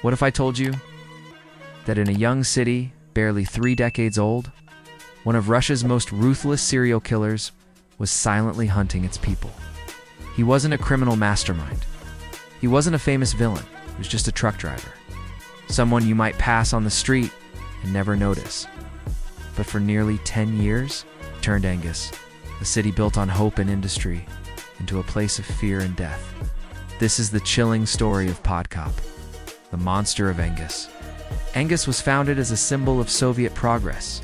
What if I told you that in a young city, barely 3 decades old, one of Russia's most ruthless serial killers was silently hunting its people? He wasn't a criminal mastermind. He wasn't a famous villain. He was just a truck driver. Someone you might pass on the street and never notice. But for nearly 10 years, he turned Engus, a city built on hope and industry, into a place of fear and death. This is the chilling story of Potcop, the monster of Engus. Engus was founded as a symbol of Soviet progress.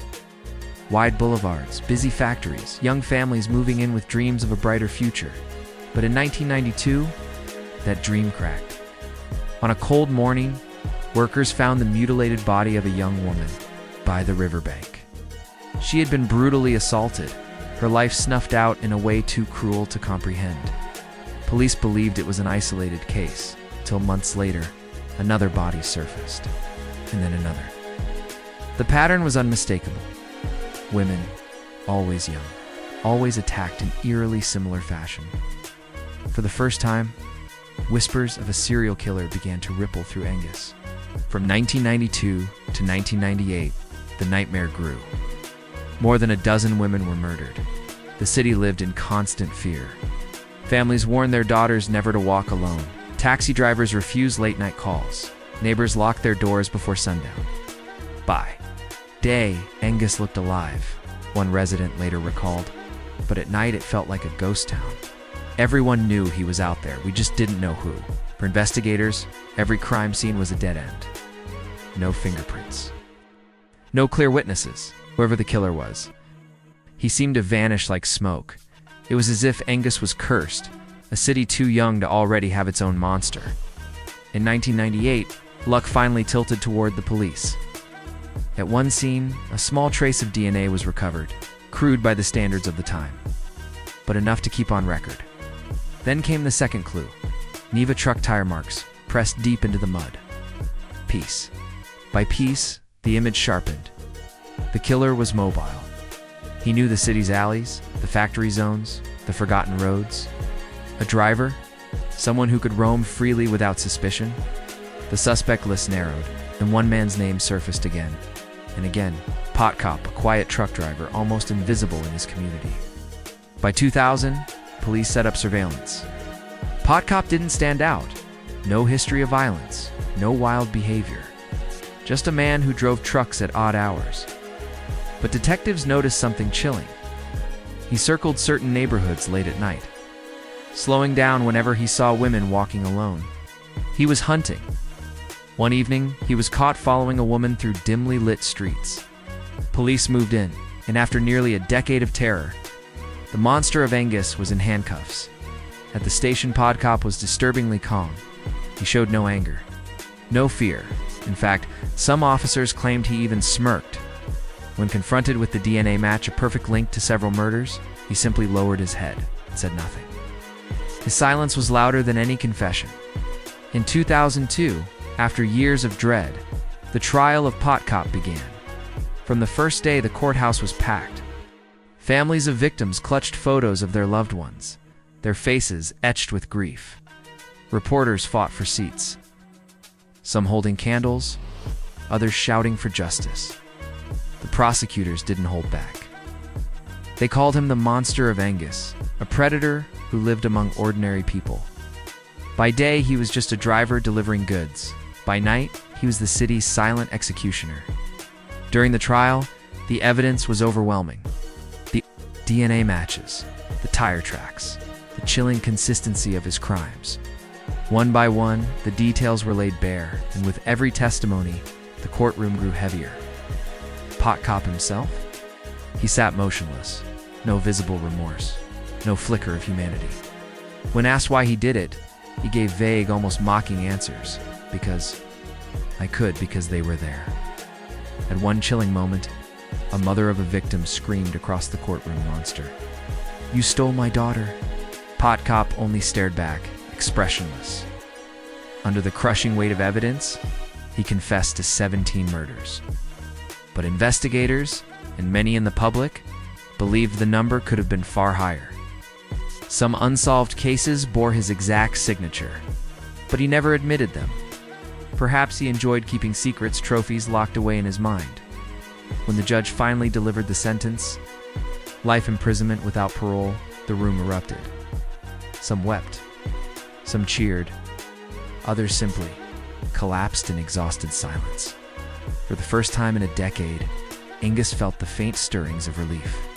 Wide boulevards, busy factories, young families moving in with dreams of a brighter future. But in 1992, that dream cracked. On a cold morning, workers found the mutilated body of a young woman by the riverbank. She had been brutally assaulted, her life snuffed out in a way too cruel to comprehend. Police believed it was an isolated case, till months later, another body surfaced, and then another. The pattern was unmistakable. Women, always young, always attacked in eerily similar fashion. For the first time, whispers of a serial killer began to ripple through Engus. From 1992 to 1998, the nightmare grew. More than a dozen women were murdered. The city lived in constant fear. Families warned their daughters never to walk alone. Taxi drivers refused late-night calls. Neighbors locked their doors before sundown. By day, Engus looked alive, one resident later recalled, but at night it felt like a ghost town. Everyone knew he was out there, we just didn't know who. For investigators, every crime scene was a dead end. No fingerprints. No clear witnesses, whoever the killer was. He seemed to vanish like smoke. It was as if Engus was cursed, a city too young to already have its own monster. In 1998, luck finally tilted toward the police. At one scene, a small trace of DNA was recovered, crude by the standards of the time, but enough to keep on record. Then came the second clue. Neva truck tire marks, pressed deep into the mud. Piece by piece, the image sharpened. The killer was mobile. He knew the city's alleys, the factory zones, the forgotten roads. A driver, someone who could roam freely without suspicion. The suspect list narrowed, and one man's name surfaced again. And again, Potcop, a quiet truck driver, almost invisible in his community. By 2000, police set up surveillance. Potcop didn't stand out. No history of violence, no wild behavior. Just a man who drove trucks at odd hours. But detectives noticed something chilling. He circled certain neighborhoods late at night, slowing down whenever he saw women walking alone. He was hunting. One evening, he was caught following a woman through dimly lit streets. Police moved in, and after nearly a decade of terror, the monster of Engus was in handcuffs. At the station, Potcop was disturbingly calm. He showed no anger, no fear. In fact, some officers claimed he even smirked. When confronted with the DNA match, a perfect link to several murders, he simply lowered his head and said nothing. His silence was louder than any confession. In 2002, after years of dread, the trial of Potcop began. From the first day, the courthouse was packed. Families of victims clutched photos of their loved ones, their faces etched with grief. Reporters fought for seats, some holding candles, others shouting for justice. The prosecutors didn't hold back. They called him the monster of Engus, a predator who lived among ordinary people. By day, he was just a driver delivering goods. By night, he was the city's silent executioner. During the trial, the evidence was overwhelming. The DNA matches, the tire tracks, the chilling consistency of his crimes. One by one, the details were laid bare, and with every testimony, the courtroom grew heavier. Potcop himself? He sat motionless, no visible remorse, no flicker of humanity. When asked why he did it, he gave vague, almost mocking answers. Because they were there. At one chilling moment, a mother of a victim screamed across the courtroom, "Monster, you stole my daughter." Potcop only stared back, expressionless. Under the crushing weight of evidence, he confessed to 17 murders. But investigators, and many in the public, believed the number could have been far higher. Some unsolved cases bore his exact signature, but he never admitted them. Perhaps he enjoyed keeping secrets, trophies locked away in his mind. When the judge finally delivered the sentence, life imprisonment without parole, the room erupted. Some wept, some cheered, others simply collapsed in exhausted silence. For the first time in a decade, Engus felt the faint stirrings of relief.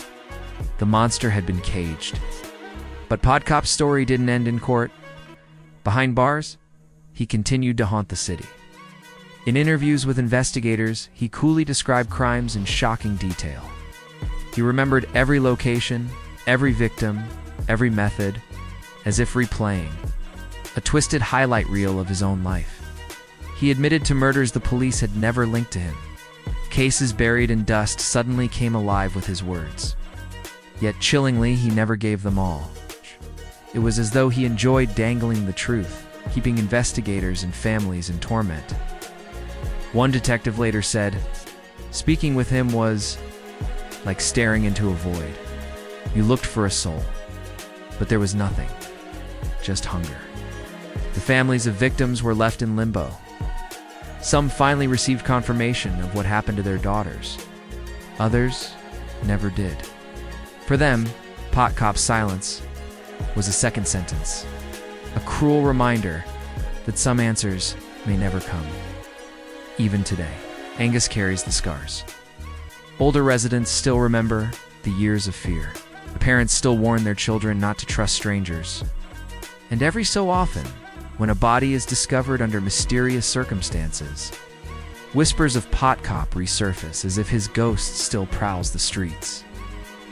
The monster had been caged. But Potcop's story didn't end in court. Behind bars, he continued to haunt the city. In interviews with investigators, he coolly described crimes in shocking detail. He remembered every location, every victim, every method, as if replaying a twisted highlight reel of his own life. He admitted to murders the police had never linked to him. Cases buried in dust suddenly came alive with his words. Yet chillingly, he never gave them all. It was as though he enjoyed dangling the truth, keeping investigators and families in torment. One detective later said, "Speaking with him was like staring into a void. You looked for a soul, but there was nothing, just hunger." The families of victims were left in limbo. Some finally received confirmation of what happened to their daughters. Others never did. For them, Potcop's silence was a second sentence, a cruel reminder that some answers may never come. Even today, Engus carries the scars. Older residents still remember the years of fear. The parents still warn their children not to trust strangers. And every so often, when a body is discovered under mysterious circumstances, whispers of Potcop resurface as if his ghost still prowls the streets.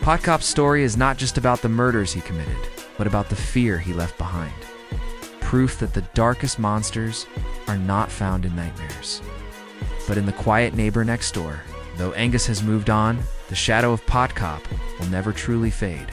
Potcop's story is not just about the murders he committed, but about the fear he left behind. Proof that the darkest monsters are not found in nightmares, but in the quiet neighbor next door. Though Engus has moved on, the shadow of Potcop will never truly fade.